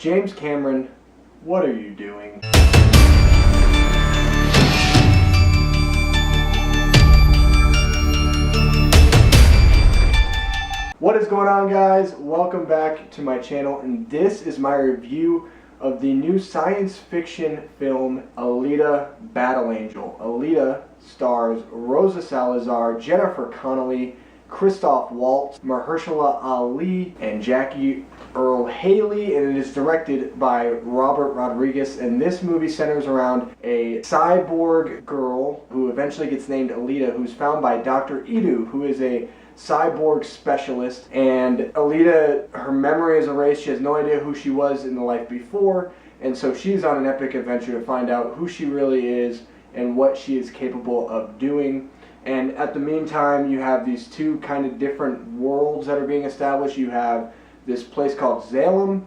James Cameron, what are you doing? What is going on, guys? Welcome back to my channel, and this is my review of the new science fiction film Alita: Battle Angel. Alita stars Rosa Salazar, Jennifer Connelly, Christoph Waltz, Mahershala Ali, and Jackie Earle Haley, and it is directed by Robert Rodriguez. And this movie centers around a cyborg girl who eventually gets named Alita, who's found by Dr. Idu, who is a cyborg specialist. And Alita, her memory is erased. She has no idea who she was in the life before, and so she's on an epic adventure to find out who she really is and what she is capable of doing. And at the meantime, you have these two kind of different worlds that are being established. You have this place called Salem,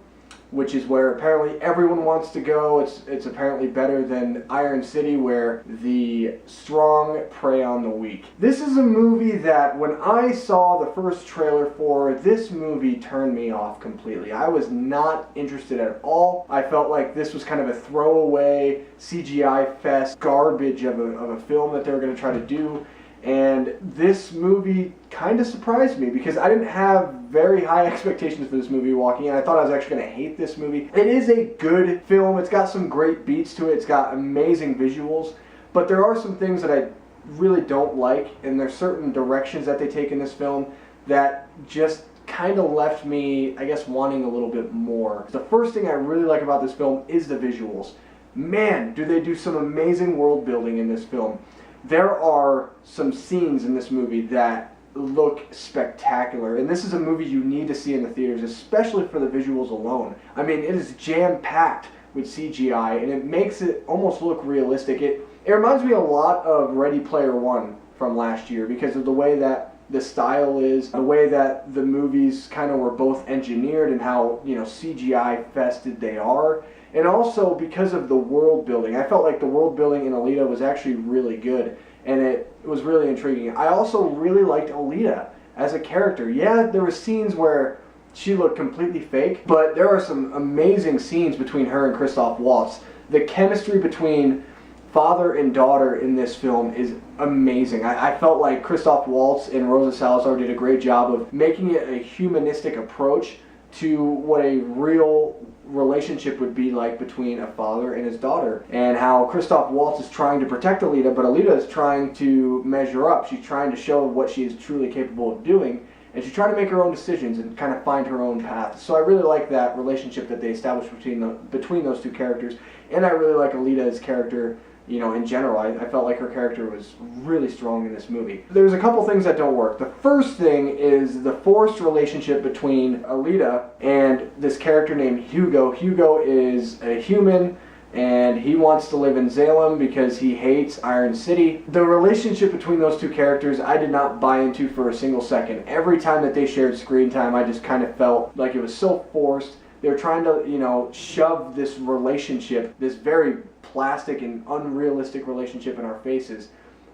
which is where apparently everyone wants to go. It's apparently better than Iron City, where the strong prey on the weak. This is a movie that when I saw the first trailer for, this movie turned me off completely. I was not interested at all. I felt like this was kind of a throwaway CGI fest garbage of a film that they were going to try to do. And this movie kind of surprised me because I didn't have very high expectations for this movie walking in. I thought I was actually going to hate this movie. It is a good film. It's got some great beats to it. It's got amazing visuals. But there are some things that I really don't like, and there's certain directions that they take in this film that just kind of left me, I guess, wanting a little bit more. The first thing I really like about this film is the visuals. Man, do they do some amazing world building in this film. There are some scenes in this movie that look spectacular, and this is a movie you need to see in the theaters, especially for the visuals alone. I mean, it is jam-packed with CGI, and it makes it almost look realistic. It reminds me a lot of Ready Player One from last year because of the way that the style is, the way that the movies kind of were both engineered and how, you know, CGI-fested they are. And also because of the world building. I felt like the world building in Alita was actually really good, and it was really intriguing. I also really liked Alita as a character. Yeah, there were scenes where she looked completely fake, but there are some amazing scenes between her and Christoph Waltz. The chemistry between father and daughter in this film is amazing. I felt like Christoph Waltz and Rosa Salazar did a great job of making it a humanistic approach to what a real relationship would be like between a father and his daughter, and how Christoph Waltz is trying to protect Alita, but Alita is trying to measure up. She's trying to show what she is truly capable of doing, and she's trying to make her own decisions and kind of find her own path. So I really like that relationship that they established between those two characters, and I really like Alita's character. You know, in general, I felt like her character was really strong in this movie. There's a couple things that don't work. The first thing is the forced relationship between Alita and this character named Hugo. Hugo is a human, and he wants to live in Salem because he hates Iron City. The relationship between those two characters I did not buy into for a single second. Every time that they shared screen time, I just kind of felt like it was so forced. They were trying to, you know, shove this relationship, this very plastic and unrealistic relationship in our faces,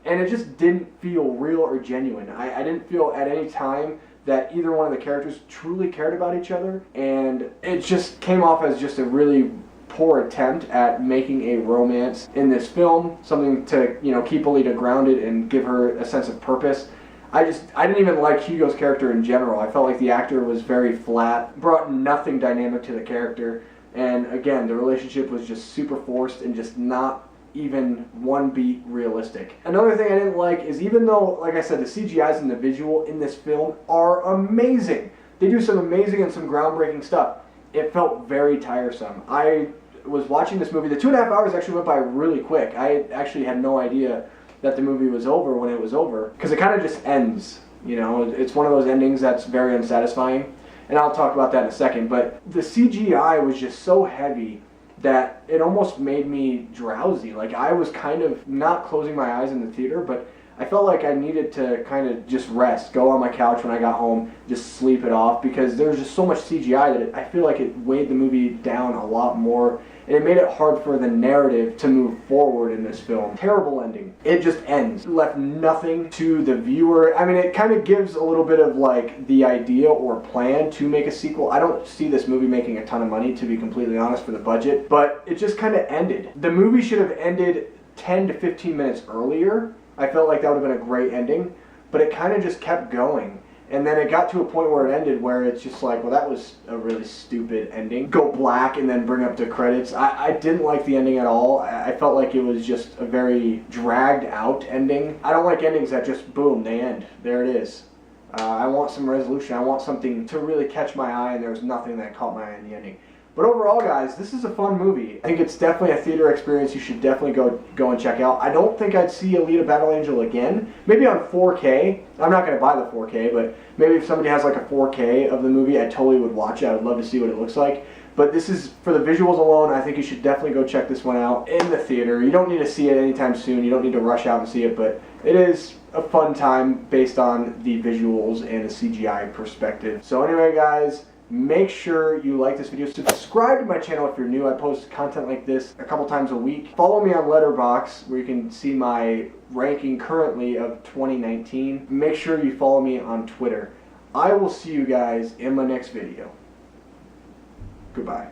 and it just didn't feel real or genuine. I didn't feel at any time that either one of the characters truly cared about each other, and it just came off as just a really poor attempt at making a romance in this film, something to, you know, keep Alita grounded and give her a sense of purpose. I didn't even like Hugo's character in general. I felt like the actor was very flat, brought nothing dynamic to the character, and again, the relationship was just super forced and just not even one beat realistic. Another thing I didn't like is, even though, like I said, the CGIs and the visual in this film are amazing, they do some amazing and some groundbreaking stuff, it felt very tiresome. I was watching this movie, the 2.5 hours actually went by really quick. I actually had no idea that the movie was over when it was over, because it kind of just ends. You know, it's one of those endings that's very unsatisfying, and I'll talk about that in a second. But the CGI was just so heavy that it almost made me drowsy. Like, I was kind of not closing my eyes in the theater, but I felt like I needed to kind of just rest, go on my couch when I got home, just sleep it off, because there was just so much CGI that I feel like it weighed the movie down a lot more, and it made it hard for the narrative to move forward in this film. Terrible ending. It just ends. It left nothing to the viewer. I mean, it kind of gives a little bit of like the idea or plan to make a sequel. I don't see this movie making a ton of money, to be completely honest, for the budget, but it just kind of ended. The movie should have ended 10 to 15 minutes earlier. I felt like that would have been a great ending, but it kind of just kept going. And then it got to a point where it ended where it's just like, well, that was a really stupid ending. Go black and then bring up the credits. I didn't like the ending at all. I felt like it was just a very dragged out ending. I don't like endings that just, boom, they end. There it is. I want some resolution. I want something to really catch my eye, and there was nothing that caught my eye in the ending. But overall, guys, this is a fun movie. I think it's definitely a theater experience you should definitely go and check out. I don't think I'd see Alita Battle Angel again. Maybe on 4K. I'm not going to buy the 4K, but maybe if somebody has like a 4K of the movie, I totally would watch it. I would love to see what it looks like. But this is, for the visuals alone, I think you should definitely go check this one out in the theater. You don't need to see it anytime soon. You don't need to rush out and see it, but it is a fun time based on the visuals and the CGI perspective. So anyway, guys, make sure you like this video. Subscribe to my channel if you're new. I post content like this a couple times a week. Follow me on Letterboxd, where you can see my ranking currently of 2019. Make sure you follow me on Twitter. I will see you guys in my next video. Goodbye.